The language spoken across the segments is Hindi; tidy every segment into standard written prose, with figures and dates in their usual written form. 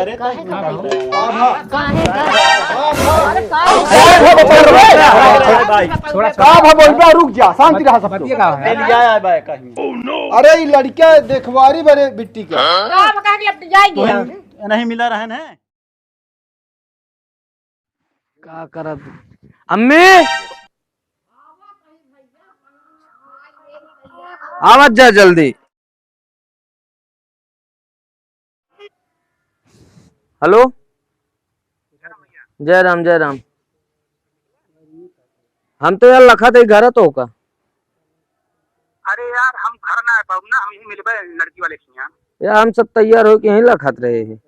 करे रुक जा, शांति रहा सब। अरे ये लड़का देखवारी बड़े बिट्टी के नहीं मिला रहन है। क्या करत अम्मी आवाज जा जल्दी। हेलो जय राम जय राम। हम तो यार लखा थे घर तो का। अरे यार हम घर ना आ पाऊ ना, हम यहीं मिलबे लड़की वाले के यहाँ। यार हम सब तैयार हो के यहीं लखत रहे हैं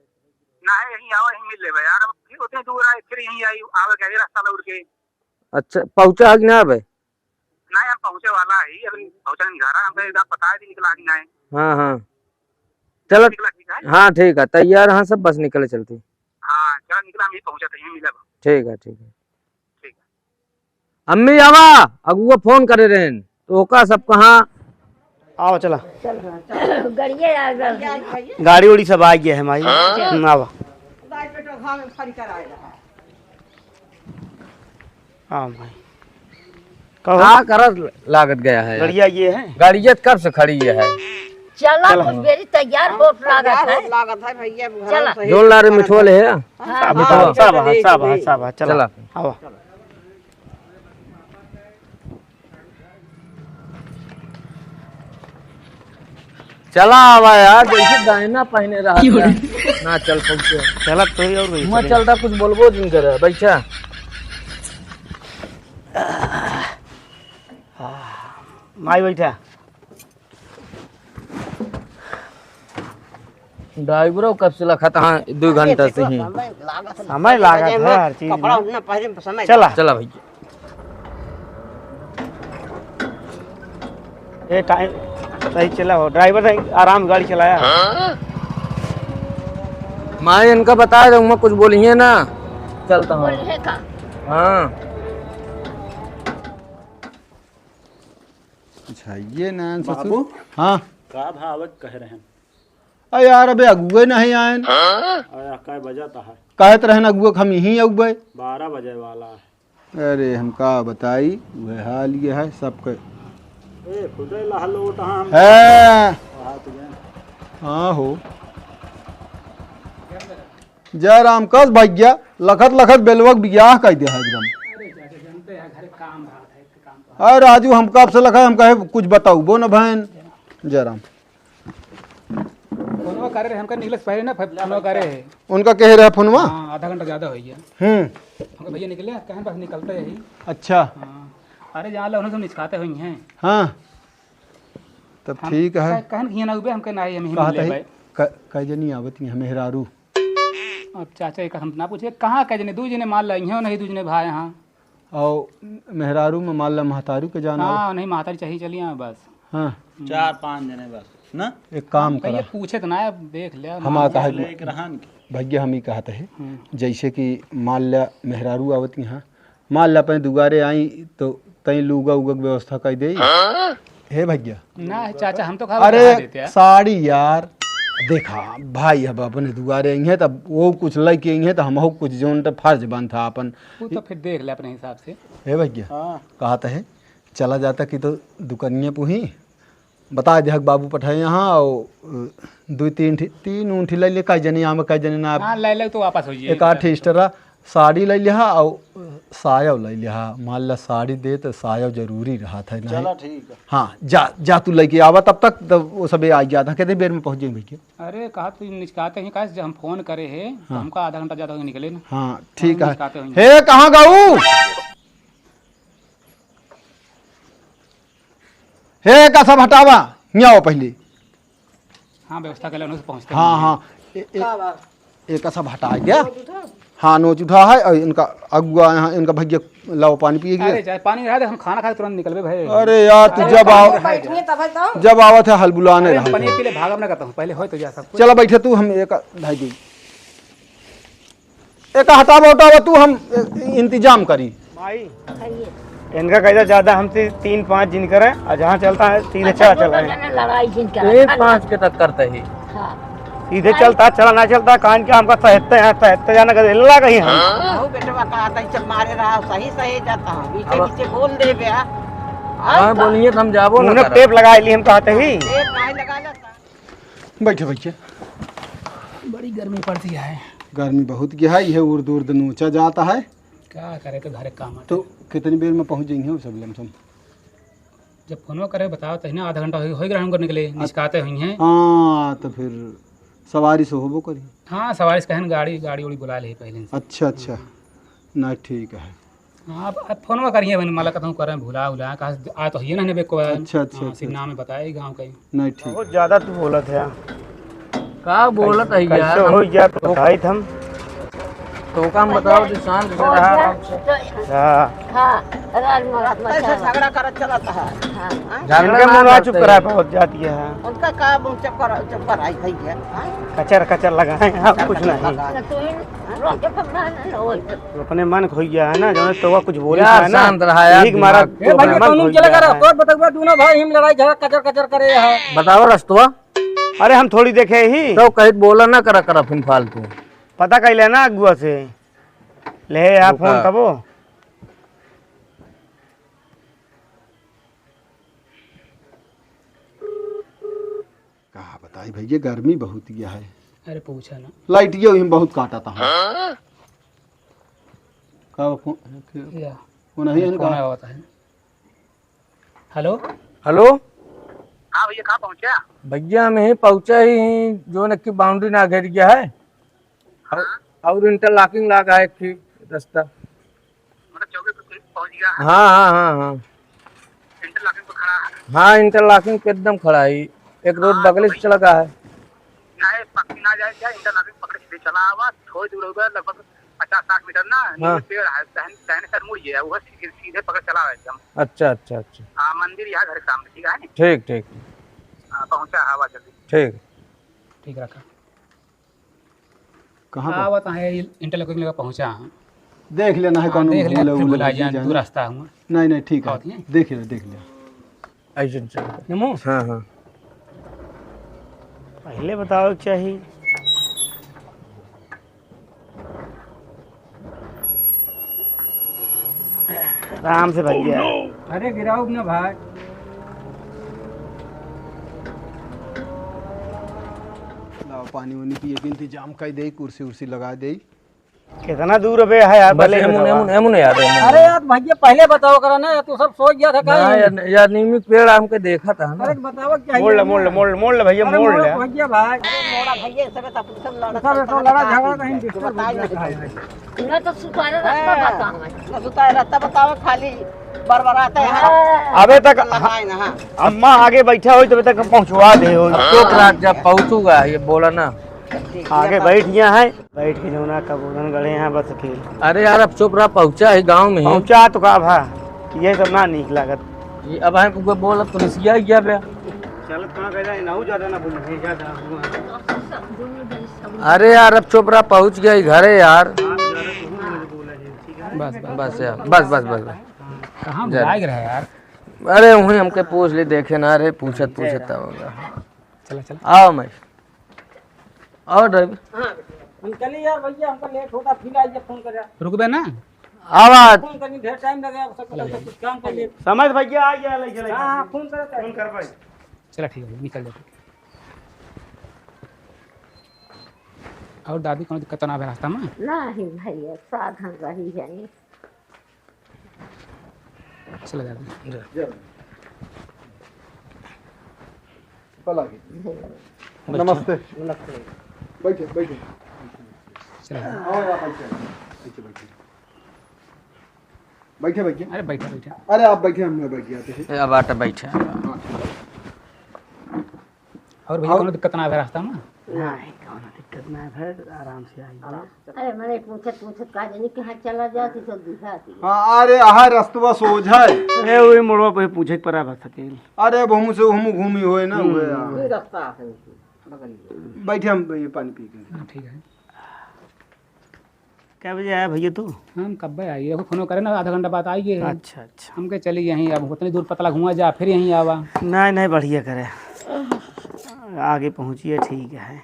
ना है यहीं आओ, यहीं मिल लेबे यार। अब फिर उतने दूर आए, फिर यहीं आई आवे के रास्ता लौट के। अच्छा पहुंचा है कि ना भाई? ना हम पहुंचे वाला है, अभी पहुंचा नहीं घर हमको एकदम पता है निकला कि ना है। हाँ हाँ चलो निकला ठीक है। हाँ ठीक है तैयार। हाँ सब बस निकले चलती। हाँ चलो निकला, हम यहीं पहुंचे थे, यहीं मिले। ठीक है ठीक है। ठीक है। अम्मी आवा अगुआ फोन करे रहे तो का सब कहाँ आओ चला। गड़िए गाड़ी उड़ी सब आ गया है माई। आवा हाँ भाई कहाँ कर लागत गया है? बढ़िया ये है। गाड़ियत कब से खड़ी है? चला कुछ मेरी तैयार हो लागत है भैया। चला जोन लारे मिठोले है। चला आवा। चला आवा यार, जैसे दाहिना पहने रहा ना चल पहुंचे। चला तो ही और वही मैं चलता कुछ बोलबो दिन करे बैठा। माई बैठा। ड्राइवरों कब से लखा था? 2 घंटा से ही समय लागत है हर चीज में। चला चला भैया। ये टाइम सही चला हो, ड्राइवर ने आराम गाड़ी चलाया। माँ इनका बताया था मैं कुछ बोलिए ना। चलता हूँ। हाँ अच्छा ये नैन बाबू हाँ का भावक कह रहे हैं। अरे यार अबे अगुए नहीं आए। आया काय बजा था है? कहत रहे अगुए हम यहीं अगुए। 12 बजे वाला है। अरे हम का बताई वह हाल ये है सबके ए खुदे लहलो तहां हम है। हाथ गए। हाँ हो जय राम कस भैया लखत लखत बेलवक बियाह कह दिया है एकदम। अरे राजू हम कब से लखा हम कहे कुछ बताऊ वो न बहन। जय राम फोनवा करे रहे हमका निकले पहले ना फोनवा करे है। उनका कह रहा फोनवा। हाँ आधा घंटा ज्यादा हो गया। हमका भैया निकले कहीं बस निकलते ही। अच्छा हाँ अरे जहाँ लो सब निचकाते हुई हैं। हाँ तब ठीक है। कहन किया ना उबे हमके ना ही हम कहा मिले था भाई। कई जनी आवती है मेहरारू। अब चाचा एक हम ना पूछे कहाँ कह जने 2 जने माल लाई हैं नहीं 2 जने भाई यहाँ। और मेहरारू में मान ला महतारू के जाना। हाँ नहीं मातारी चाहिए चलिए यहाँ बस। हाँ 4-5 जने बस ना। एक काम भैया करा पूछे तो ना देख लिया। हम कहा एक रहन की भैया हम ही कहते हैं जैसे कि मान लिया मेहरारू आवत यहाँ मान ला अपने दुआरे आई तो तई लूगा उगा की व्यवस्था कर दे। हे भैया ना चाचा हम तो अरे साड़ी यार देखा भाई अब अपने दुआरे आई है तब वो कुछ लग के आई है तो हम कुछ जोन तो फर्ज बन था अपन। वो तो फिर देख ले अपने हिसाब से। हे भैया कहता है चला जाता कि तो दुकानिया पुही बता दे बाबू पठाए यहाँ और 2-3 ऊँठी ले कई जने यहाँ में कई जने ना। हाँ ले ले तो वापस हो जाइए। एक 8 स्टरा साड़ी ले लिया और साया ले लिया। मान ला साड़ी दे तो साया जरूरी रहा था ना। चला ठीक है। हाँ जा तू लेके आवा तब तक तो वो सब आ गया था कितने देर में पहुँच जाएंगे भैया। अरे कहा तू निचकाते हैं कहा हम फोन करे है तो हमका आधा घंटा ज्यादा हो गया निकले ना। हाँ ठीक है। निचकाते होंगे। हे कहाँ गाऊ हे का सब हटावा यहाँ आओ पहले। हाँ व्यवस्था कर ले पहुँचते। हाँ हाँ एक सब हटा गया। हाँ नोच उठा है और इनका अगुआ यहाँ इनका भैया लाओ पानी पिए अरे चाहे पानी रहा हम खाना खा तुरंत निकलबे भाई। अरे यार तू जब आवत है हल बुलाने रहा। पनीर पीले भागम ना करता हूँ पहले हो तो जा सब। चलो बैठे तू हम एक ढाई दी एक हटावा उठावा तू हम इंतजाम करी। भाई इनका कैसा ज्यादा हमसे 3-5 दिन करे और जहाँ चलता है 3-4 चला है। लड़ाई जिनका 1-5 के तक करते ही। सीधे चलता चला ना चलता कान के हमका सहते जाना कर ला कहीं हम वो बेटवा कहा था चल मारे रहा सही सही जाता हूँ बीचे बीचे बोल दे बया हाँ बोलिए तो हम जाबो ना उन्होंने टेप लगा ली हम कहते ही एक नहीं लगा लेता बैठे बैठे। बड़ी गर्मी पड़ती है। गर्मी बहुत गहराई है, उर्द उर्द नोचा जाता है। क्या करे तो घर काम तो कितनी देर में पहुंच जाएंगे वो सब लमसम? जब फोन करे बताओ तो ना, आधा घंटा हो गया हम करने के लिए निष्काते हुई हैं। हाँ तो फिर सवारी से होबो करी। हाँ सवारी से कहन गाड़ी उड़ी बुला ले पहले से। अच्छा अच्छा, ना ठीक है। हाँ अब फोन में करिए मैंने माला कहता हूँ करें भूला कहा आ तो ही ना ने को अच्छा अच्छा सिन्हा में बताया गाँव का नहीं ठीक। बहुत ज्यादा तू बोलत है का बोलत है यार कैसे हो गया तो बताई हम तो काम बताओ तो शांत से रहा आराम से। हाँ राज मरात ऐसे झगड़ा करत चलता है। हाँ उनके मुंह चुप करा बहुत जाती है उनका का चुप कर आई भैया कचर कचर लगाए आप कुछ नहीं तो रोके पकड़ा ना वो तो अपने मन खो गया है ना जो तो कुछ बोल यार है ना शांत रहा यार ठीक मारा दिमाग। तो अपने मन खो गया है। तो बताओ दोनों भाई हम लड़ाई झगड़ा कचर कचर करे है बताओ रस्तवा। अरे हम थोड़ी देखे ही तो कहीं बोला ना करा फिर फालतू पता कर लेना अगुआ से ले आप फोन तबो कहा बताई भैया, गर्मी बहुत गया है। अरे पूछा ना लाइट ये बहुत काटा था का या वो नहीं है कौन का? आया होता है। हेलो हेलो हाँ भैया कहाँ पहुँचा? भैया हम ही पहुंचा ही जो न की बाउंड्री ना घेर गया है और इंटरलॉकिंग लगा है कि रास्ता। मतलब चौकी पे पहुँच गया हाँ इंटरलॉकिंग पे खड़ा है हाँ इंटरलॉकिंग पे एकदम खड़ा है। एक रोड बगल से चला है ना जाए क्या इंटरलॉकिंग पकड़ सीधे चला हुआ थोड़ी दूर होगा लगभग 50-60 मीटर ना हाँ। पेड़ है दाहिने साइड मुड़ गया वो सीधे पकड़ चला है एकदम। अच्छा अच्छा अच्छा हाँ मंदिर यहाँ घर के सामने ठीक है ठीक ठीक पहुँचा हवा जल्दी ठीक ठीक रखा कहाँ हाँ बता है इंटरलॉकिंग लगा पहुँचा हूँ। देख लेना है कौन देख लिया फिर बुला जाए दूर रास्ता हूँ। नहीं ठीक होती है है? देख लिया ऐसे चल हाँ हाँ पहले बताओ चाहिए आराम से भैया अरे गिराओ ना भाई लाओ पानी वानी पिए के इंतजाम कर दे, कुर्सी उर्सी लगा दे। कितना दूर है है यार भले एमुन यार अरे यार भैया पहले बताओ करा ना तू सब सोच गया था ना यार नीमित पेड़ हमके देखा था ना। अरे बताओ क्या मोड़ ले भैया मोड़ ले भैया भाई मोड़ा भैया सब सब लड़ा सब तो लड़ा झगड़ा कहीं डिस्टर्ब हो गया ना तो सुतारे रास्ता बताओ ना सुतारे रास्ता बताओ खाली बरबराते हैं अबे तक लगाए ना हाँ अम्मा आगे बैठा हो तो अबे तक पहुंचवा दे हो चुप रह जब पहुंचूगा ये बोला ना आगे बैठ गया है बैठ के जमुना का बोलन गड़े हैं बस खेल अरे यार अब चुप रहा पहुंचा है गांव में ही पहुंचा तो का भा ये सब ना नीक लागत ये अब हमको बोला पुलिस गया बे चल कहां गया ना ज्यादा ना बोल ज्यादा अरे यार अब चुप रहा पहुंच गया घरे यार बस बस बस यार बस कहाँ बुलाए रहा है यार। अरे वही हमके पूछ ले देखे ना अरे पूछत होगा चला चला आओ मैं और ड्राइवर हम चलिए यार भैया हमको लेट होता फिर आइए फोन कर रुक बे ना आवाज फोन करनी ढेर टाइम लगेगा सब कुछ काम कर लिए समझ भैया आ गया ले चले हाँ फोन करे फोन कर भाई चला ठीक है निकल जाते। और दादी कौन दिक्कत ना है रास्ता में? नहीं भैया साधन रही है चला दादी नमस्ते बैठे बैठे चला बैठे बैठे अरे बैठा बैठा अरे आप बैठे, हम बैठ जाते हैं। अब आटा बैठा और भैया कौन दिक्कत ना है रास्ता में? नहीं कौन दिक्कत ना है आराम से आइए। अरे मैंने पूछत कहा जानी कहाँ चला जाती तो दिखाती हाँ अरे आहा रास्तवा सोझ है। ए वही मोड़वा पे पूछे परा बस सकेल अरे अब हम से हम घूमी हुए ना हुए यार। कोई रास्ता है बैठे हम ये पानी पी के। हाँ ठीक है। क्या बजे आया भैया तू हम कब आइए देखो फोन करे ना आधा घंटा बाद आइए। अच्छा अच्छा हम के चलिए यहीं अब उतनी दूर पतला घुमा जा फिर यहीं आवा। नहीं बढ़िया करे आगे पहुंचिए ठीक है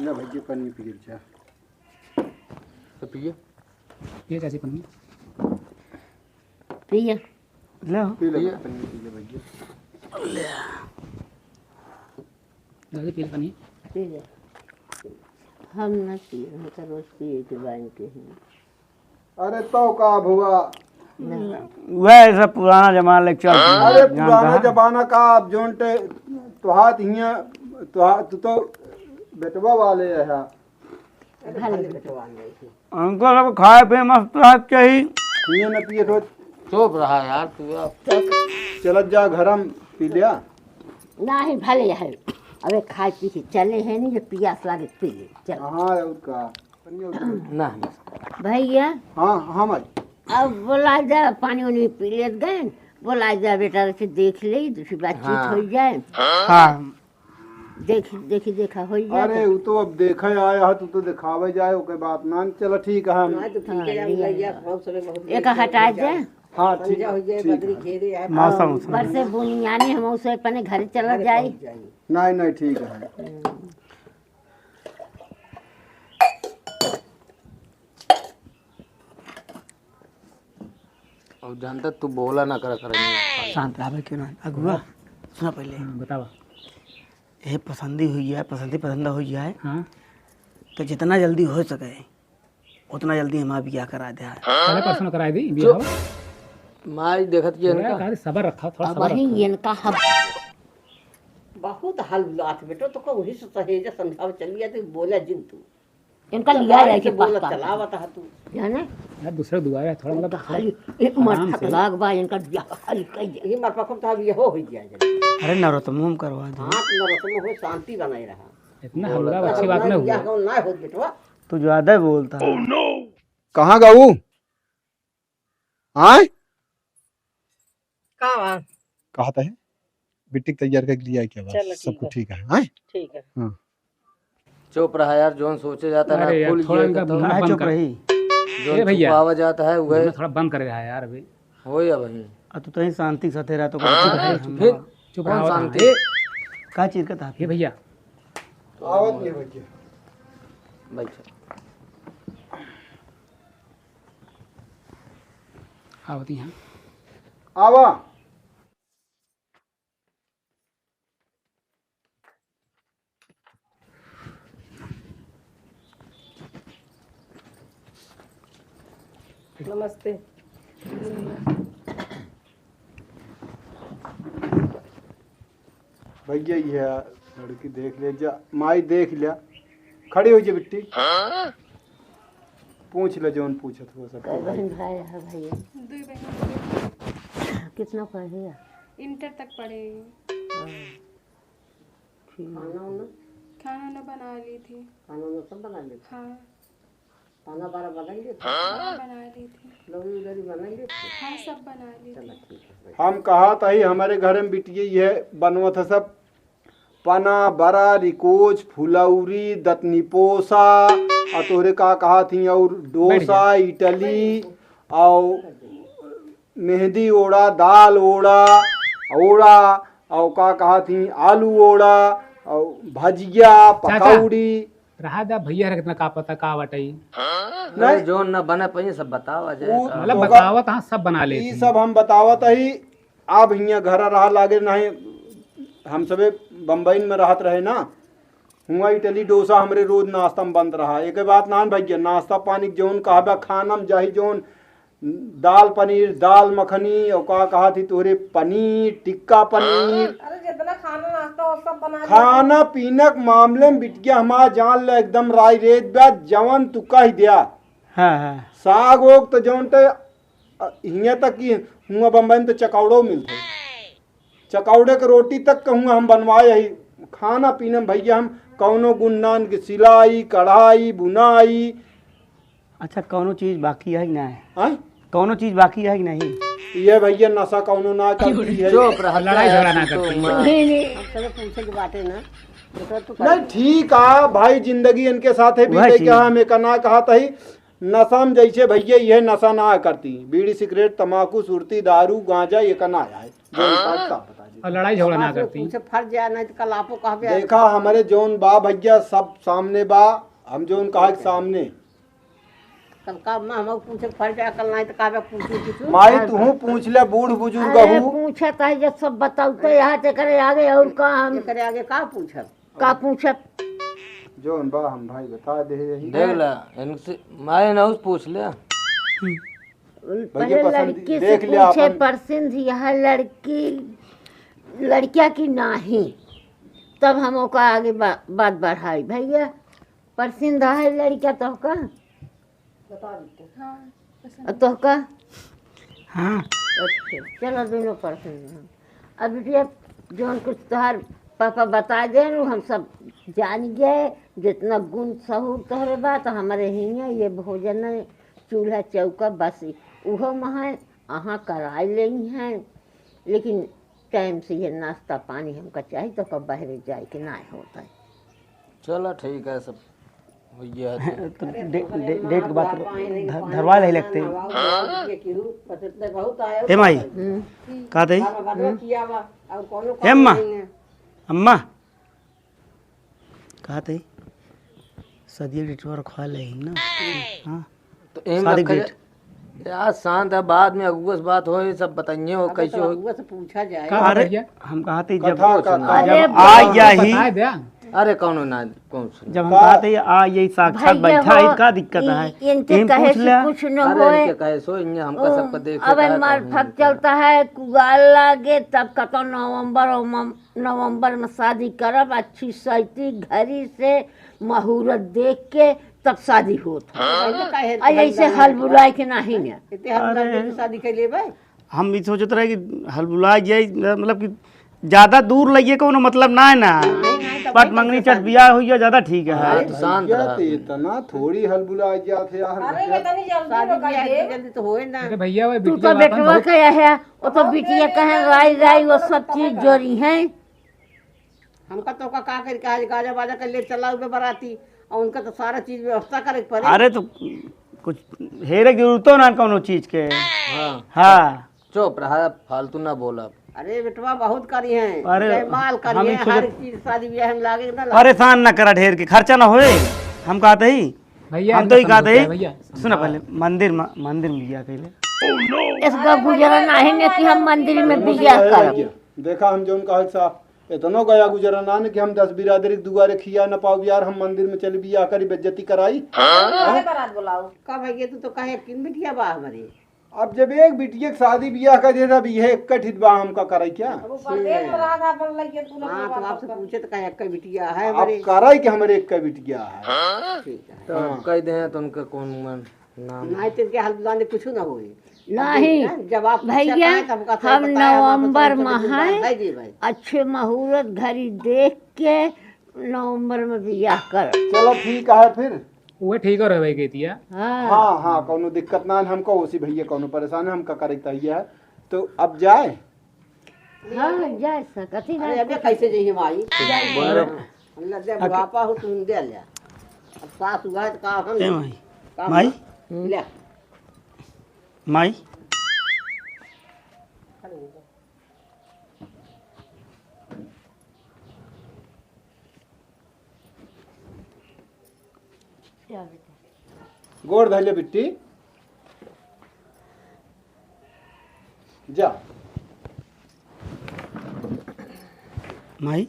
ना भैया पन्नी पी जा तो पिए ये चाची पन्नी पिया ले पी ले पन्नी पी ले भैया दादी पी ले पन्नी पिया हम न पिए हम तो रोज पिए के बाइन के हैं अरे तो का भुआ वह ऐसा पुराना जमाना लेके चल अरे पुराना जमाना का आप जोनटे तुहात हिया तू तो बेटवा वाले है उनको सब खाए पे मस्त राहत चाहिए पिए न पिए तो चुप रहा यार तू अब चलत जा घरम पी लिया नहीं भले है अबे खाए पी के चले हैं नहीं जो पियास लागे पी ले चल हाँ उसका ना भैया हाँ हाँ माई अब बोला जा पानी वानी पी लेत गए बोला जा बेटा से देख ले दूसरी बातचीत हो जाए हाँ देखी देखा हो जाए अरे वो तो अब देखा आया है तू तो दिखावे जाए ओके बात ना चलो ठीक है हम एक हटा जाए हाँ ठीक मौसम बरसे बुनियानी हम उसे अपने घर चला जाए नहीं नहीं ठीक है अब जानता तू बोला ना कर शांत रहा क्यों ना अगुआ सुना पहले बतावा ये पसंदी हुई है पसंद हुई है हाँ तो जितना जल्दी हो सके उतना जल्दी हम ब्याह करा दे पहले परसों कराई दी बियाह माई देखत ये इनका कहा सबर रखा थोड़ा सबर वही रखा इनका हम बहुत हल्लात बेटो तो को वही सहेजा समझाव चलिए तो बोला जिन तू इनका लिया जाए के बोला चलावत है तू जाने यार दूसरे दुआ है थोड़ा मतलब खाली एक मरफक लाग बा इनका बियाह खाली कई ये मरफक तो अब ये हो जाए अरे नरोत्तम करवा दे हाथ न रसम हो शांति बनाए रहा इतना हल्ला अच्छी बात नहीं हुआ ना हो बेटवा तू ज्यादा बोलता है कहाँ गाऊ आए कहा था है बिट्टी तैयार कर लिया है क्या बात सब कुछ ठीक है हाँ ठीक है हाँ चुप रहा यार जोन सोचे जाता है अरे ना यार, फुल थोड़ा ये इनका तो बुला- चुप रही जोन ए भैया। छुपावा जाता है वह मैं थोड़ा बंद कर रहा है यार अभी हो या भाई तू तो ही शांति से रहा तो फिर चुप कौन रहा शांति का चीज का था ये भैया आवत नहीं भैया भाई चल। आवती हैं आवा नमस्ते भैया ये लड़की देख ले जा माई देख लिया खड़ी हो जा बिट्टी पूछ ले जोन पूछत हो सब बहन भाई है भैया दुई बहन कितना पढ़े इंटर तक पढ़े खाना वाना खाना न बना ली थी खाना वाना सब बना ले हाँ खाना बारा बना ले बना ली थी लौरी उलरी बना ले हाँ सब बना ली थी हम कहा था ही हमारे घर में बिटिया ये बनवत है सब पना बरा रिकोच फुलौरी दतनी पोसा और तोरे का कहा थी और डोसा इडली और मेहंदी ओड़ा दाल ओड़ा ओड़ा और का कहा थी आलू ओड़ा और भजिया पकौड़ी रहा जा भैया रे कितना का पता का बटाई नहीं जोन न बने पहिए सब बतावा जाए मतलब बतावत हाँ सब बना ले ई सब हम बतावत ही अब हियाँ घर रहा लागे नहीं हम सबे बम्बई में रहत रहे ना हुआ इडली डोसा हमरे रोज नाश्ता में बंद रहा एक बात नान भैया नाश्ता पानी जौन कहबा खाना में जाही जौन दाल पनीर दाल मखनी और का कहा थी तोरे पनीर टिक्का पनीर अरे जितना खाना नाश्ता हो सब बना खाना पीना के मामले में बिटिया हमारा जान ले एकदम राय रेत ब्या जवन तू कह दिया हाँ हाँ साग ओग तो जौन ते हियाँ तक की हुआ बम्बई में तो चकौड़ो मिलते चकौड़े के रोटी तक कहूँगा हम बनवाए ही खाना पीना में भैया हम कौनो गुन्नान की सिलाई कढ़ाई बुनाई अच्छा कौनो चीज बाकी है कि ना है आय कौनो चीज बाकी है कि नहीं ये भैया नशा कौनो ना करती है चुप रहा लड़ाई झगड़ा ना करते हम चलो पूछे की बातें ना तो नहीं ठीक है भाई जिंदगी इनके साथ है वह बीते चीज। क्या हमें कना कहा था ही नशा में जैसे भैया ये नशा ना करती बीड़ी सिगरेट तम्बाकू सुरती दारू गांजा ये कना आया है जो निकाल साफ बता और लड़ाई झगड़ा ना करती। पूछे फट जाए नहीं तो कल आपको कहा देखा हमारे जोन बा भैया सब सामने बा, हम जोन कहा सामने कल का मां हम पूछे फट जाए कल नहीं तो कहा पूछू कुछ माई तू पूछ ले बूढ़ बुजुर्ग हूँ पूछा था जब सब बताऊ तो यहाँ से करे आगे और का हम करे आगे का पूछा जोन बा हम भाई बता दे यही देख ला इनसे मारे ना उस पूछ ले। पहले लड़की से पूछे पसंद यह लड़किया की नहीं, तब हम ओका आगे बात बढ़ाई भैया पसंद है लड़किया तो का तो का हाँ अच्छा चलो दोनों पसंद। अब बिटिया जो कुछ तोहर पापा बता दे हम सब जान गए जितना गुण सहूर तोहरे बात हमारे हियाँ ये भोजन चूल्हा चौका बस उहो महा अहाँ कराए लेनी हैं, लेकिन टाइम से ये नाश्ता पानी हमका चाहिए तो कब बाहर जाए कि ना होता है। चलो ठीक है सब भैया तो डेट के बाद धरवा नहीं लगते। ए माई कहा थे अम्मा अम्मा कहा थे सदिया डेटवा खा ले ना। हाँ तो शादी डेट यार शांत है, बाद में अगुआ बात हो सब बताइए हो कैसे हो पूछा जाए। अरे हम कहा थे जब कथा आ जाही अरे कौन ना कौन जब हम कहा थे आ यही साक्षात बैठा है क्या दिक्कत है इनके कहे से कुछ न होए। अरे कहे सो इन हमका सबका देख अब मार्फत चलता है कुगाल लागे तब कतो नवंबर में शादी करब अच्छी सैती घरी से मुहूर्त देख के तब शादी होता है। ऐसे हल बुलाए के नहीं है शादी के लिए हम भी सोचते रहे कि हल बुलाए जाए मतलब कि ज्यादा दूर लगे को मतलब ना है ना पट मंगनी चट बिया हुई ज्यादा ठीक है। शांत इतना थोड़ी हल बुला जाते जल्दी तो होए ना। भैया वो तू तो बेटवा कहा है वो तो बिटिया कहे राई राई वो सब चीज जोड़ी है। हमका तो का करके गाजा बाजा कर ले चला हुए बराती और उनका तो सारा चीज व्यवस्था करे पड़े। अरे तो कुछ हेरे की जरूरत ना कोनो चीज के। हाँ चुप रहा फालतू ना बोला। अरे बेटवा बहुत करी है अरे माल करी है हर चीज शादी ब्याह में लागे ना परेशान न करा ढेर के खर्चा ना होए। हम कहते ही भैया हम तो ही कहते ही भैया सुना पहले मंदिर में बिया कहले इसका गुजरा नहीं है कि हम मंदिर में बिया कर। देखा हम जोन कहा साहब इतना गया गुजरा ना कि हम 10 बिरादरी दुआरे खिया न पाओ यार हम मंदिर में चल बिया करी बेइज्जती कराई। का भैया तू तो कहे किन बिटिया बा हमारी। अब जब एक बिटिया शादी बियाह कर दे तब ये एक बा हमका करे क्या। हाँ तो आपसे पूछे तो कहे एक बिटिया है अब करे कि हमारे एक बिटिया है। तो कह दे तो उनका कौन नाम नहीं तो क्या हल्दाने कुछ ना होई नहीं। जब आप भैया हम नवंबर में अच्छे मुहूर्त घड़ी देख के नवंबर में बियाह कर। चलो ठीक है फिर वो ठीक है भाई कहती है। हाँ हाँ कोनो दिक्कत ना हमको उसी भैया कोनो परेशान है हमका करे है तो अब जाए। हाँ जाए सकती है। अरे कैसे जाइए माई अल्लाह दे बुढ़ापा हो तुम दे ले अब सास हुआ है तो का हम माई ले माई गोड़ धैले बिट्टी जा माई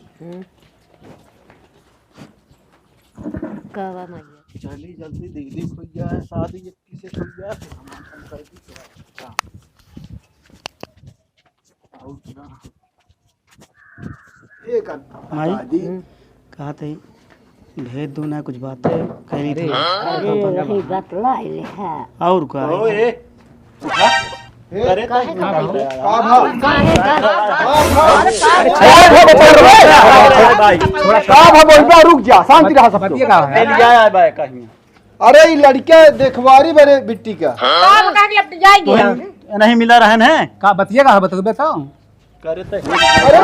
कहवा माई चली जल्दी दीदी खुल जाए शादी इतनी से खुल जाए फिर हम कर दी एक माई कहा थे भेज दो ना कुछ बातें कही थी अरे बात लाई ले है और का करे तो रुक जा शांति रहा सब बतिया का है कहीं। अरे ये लड़के देखवारी बरे बिट्टी का नहीं मिला रहन है का बतिया का है बताओ करे तो अरे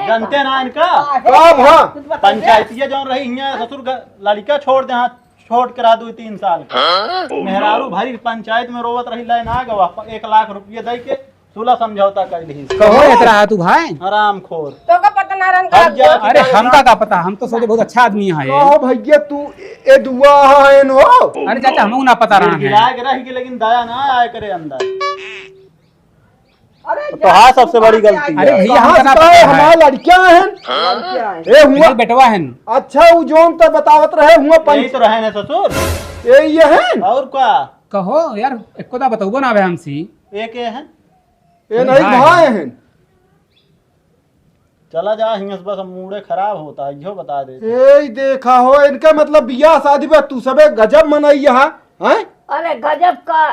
जानते ना इनका कब हाँ पंचायतिया जो रही ससुर लड़का छोड़ दे हाथ छोड़ करा दू 3 साल मेहरारू भारी पंचायत में रोवत रही लाइन आ गवा 1 लाख रुपये दे के सुलह समझौता कर ली कहो इतना है तू भाई आराम खोर तो का पता ना रंग हट जा अरे हमका का पता, हम तो सोचे बहुत अच्छा आदमी है ये। कहो भैया तू ए दुआ है नो। अरे चाचा हमको ना पता रहा है। गिरा के रह के लेकिन दया ना आया करे अंदर। तो हाँ सबसे बड़ी गलती अरे है। भैया हमका ना कहाँ पता से है। हमारे लड़कियां हैं ए हुआ मेरी बेटवा है। अच्छा वो जोन तो बतावत रहे हुआ यही पंच तो रहे ना ससुर ये है और क्या कहो यार एको दा बताओ ना हमसी। एक ये है ये नहीं भाई हैं। चला जा हिंगस बस मूडे खराब होता है यो बता दे। ए देखा हो इनका मतलब बियाह शादी में तू सबे गजब मनाई यहाँ हैं। अरे गजब का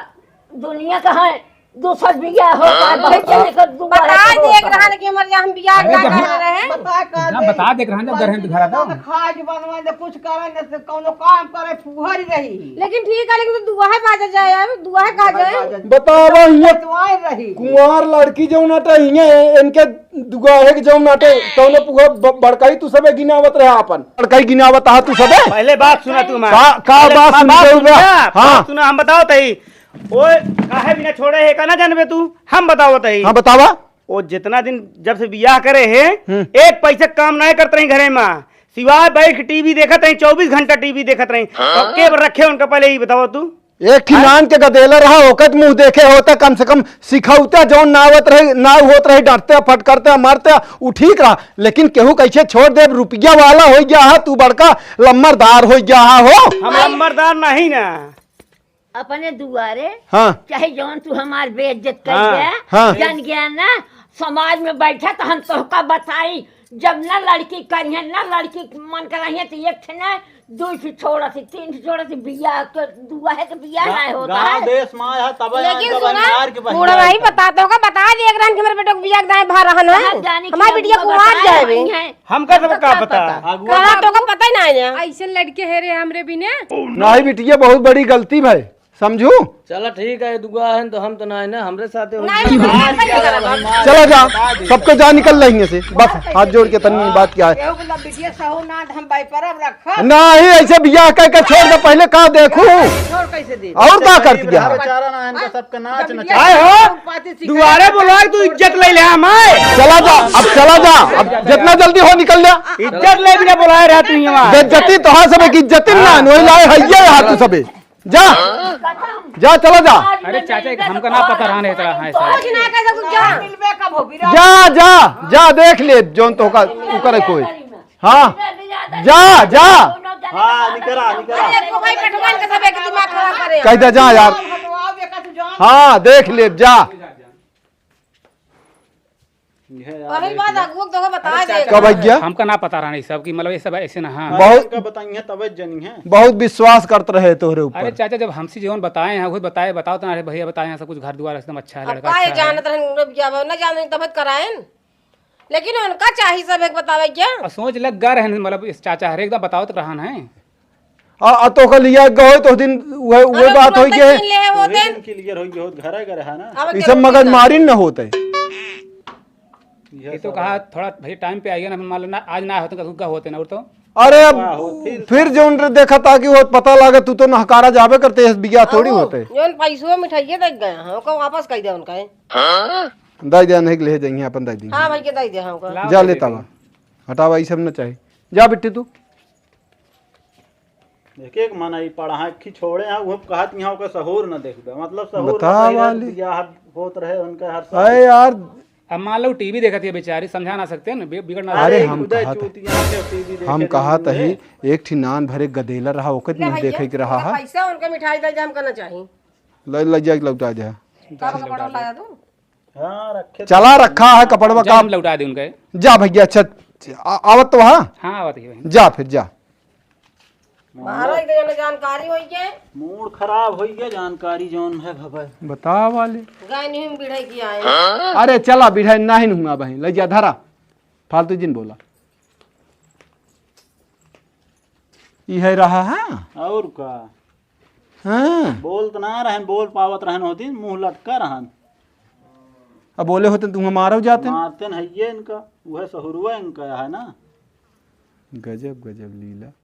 दुनिया का है, दूसरा बिया होता है बहुत जने का दुआ बता है तो देख होता रहा है। है कि मर जा हम बियाह अरे ना जब कर रहे हैं। ना बता देख रहा है जब दरहन घर आता हूँ। खाज बनवा दे कुछ करे न से कोनो काम करे फुहर रही लेकिन ठीक है, लेकिन तो दुआ है बाजा जाए यार, दुआ है कहा जाए। बतावा ये तुआई रही कुंवार लड़की जो नाटे हिये इनके दुगाहे के जो नाटे तौने पुगा बड़काई तू सबे गिनावत रहे अपन बड़काई गिनावत आ तू सबे। पहले बात सुना तू का बात सुन के हां सुना हम बताओ तई ओए काहे बिना छोड़े है का ना जानबे तू हम बताओ तई। हां बतावा ओ जितना दिन जब से बियाह करे है एक पैसा काम नहीं करते रही घरे में, सिवाय बैठ टीवी देखत रही 24 घंटा टीवी देखत रही। के रखे उनका पहले ही बताओ तू। एक खिलान के गदेला रहा ओकत मुंह देखे होता कम से कम सिखाउते जौन नावत रहे ना होत रहे डांटते फटकारते मारते उ ठीक रहा, लेकिन केहू कैसे छोड़ दे रुपया वाला हो गया है तू बड़का लम्बरदार हो गया हो। हम लंबरदार नहीं ना अपने दुआरे हाँ चाहे जौन तू हमार बेइज्जत कर हाँ, गया हाँ। जान गया ना समाज में बैठा तो हम तोहका बताई जब ना लड़की करिए ना लड़की मन कराइए तो एक थे ना दो से छोड़ा थी तीन से छोड़ा थी बिया के दुआ है के बिया ना होता गाँव है। देश माँ है तब लेकिन सुना बूढ़ा भाई बताते होगा, बता देख रहा है कि मेरे बेटे को बियाह दाएं भा रहा है। हम जाने की हमारी बिटिया हमको कुंवार बताया जाए नहीं है। हमका सब का पता। कहा तो का पता ही ना है। ऐसे लड़के है रे हमरे बिने। नहीं बिटिया बहुत बड़ी गलती भाई समझू। चलो ठीक है दुआ है तो हम तो ना है ना हमरे साथे हो। नहीं चला जा सबको जा निकल रही से बस हाथ जोड़ के तन्नी बात क्या है। केहू मतलब बिटिया सहो ना हम बाई परब रखा नहीं ऐसे बियाह कह के छोड़ दे पहले का देखू छोड़ कैसे दे और का कर दिया। बेचारा ना इनका सबका नाच नचा आए हो दुआरे बुलाए तू इज्जत ले ले हम आए। चला जा अब चला जा अब जितना जल्दी हो निकल जा। इज्जत ले बिना बुलाए रहा तू यहाँ। बेइज्जती तो हाँ सबे की इज्जती ना वही लाए हइये हाथ तू सबे जा जा चला जा अरे चाचा हमका ना पता रहा नहीं है ऐसा। कुछ ना कह सकूं क्या। मिलबे कब हो बिरा जा जा जा देख ले जोन तो का तू करे कोई। हाँ जा जा हाँ निकरा निकरा अरे को भाई पटवान का सब एक दिमाग खराब करे। कह दे जा यार। हटवा बेका तू जान हाँ देख ले जा पहली बात अगुक तो बता दे। कब गया हमका ना पता रहा नहीं सब की मतलब ये सब ऐसे ना। हाँ बहुत बताइए तब जनी है बहुत विश्वास करते रहे तोहरे अरे ऊपर। चाचा जब हमसे जीवन बताए हैं खुद बताए बताओ तो अरे भैया बताए हैं सब कुछ घर द्वार एकदम अच्छा है अब लड़का काहे अच्छा है। जानत रहन बियाह न जाने तब कराएन, लेकिन उनका चाहिए सब एक बतावे क्या। और सोच लग गए हैं मतलब इस चाचा हर एकदम बताओ तो रहा है। आ तो का लिया गए तो दिन वो बात होई के ले होते क्लियर हो गया घर घर है ना अब ये सब मगज मारी न होते। ये तो कहा थोड़ा भैया टाइम पे आइए ना मान लो ना आज ना होते का होते ना और तो अरे अब फिर जो देखा था कि वो पता लगे तू तो नहकारा जावे करते इस बिया थोड़ी होते। जोन पैसो मिठाइए दे गए हमको वापस कह दे उनका। दाई दे नहीं ले जाइए अपन दाई दी हां भाई के दे दे हमको। जा लेता वा हटावा ये सब न चाहिए जा बिट्टी तू। एक एक मना ही पढ़ा है कि छोड़े हैं वो कहत यहाँ का सहूर न देखबे मतलब सहूर बता वाली। बियाह होत रहे उनका हर अरे यार अब मान लो टीवी देखती है बेचारी समझा ना सकते ना बिगड़ ना। अरे हम उदय कहा चूतिया के टीवी देखे हम कहा जाएंगे। तही एकठी नान भरे गदेला रहा ओकत नहीं देखे के रहा है पैसा उनका मिठाई दे जाम करना चाहिए। ले जा लौटा जा का कपड़ा लाया तू। हाँ रखे चला रखा है कपड़वा का काम लौटा दे उनके। जा भैया अच्छा आवत तो वहाँ हाँ आवत है भाई। जा फिर जा बाहर एक जन जानकारी होई के मूड खराब हो गया जानकारी जोन है भवे बता वाले। गाय नहीं बिढ़ाई की आए। अरे चला बिढ़ाई नहीं हुआ बहन ले जा धरा फालतू जिन बोला ये है रहा है और का हाँ बोल तो ना रहन बोल पावत रहन होती मुंह लटका रहन अब बोले होते तुम मारो जाते मारते न है इनका वह सहुरुआ इनका है ना। गजब गजब लीला।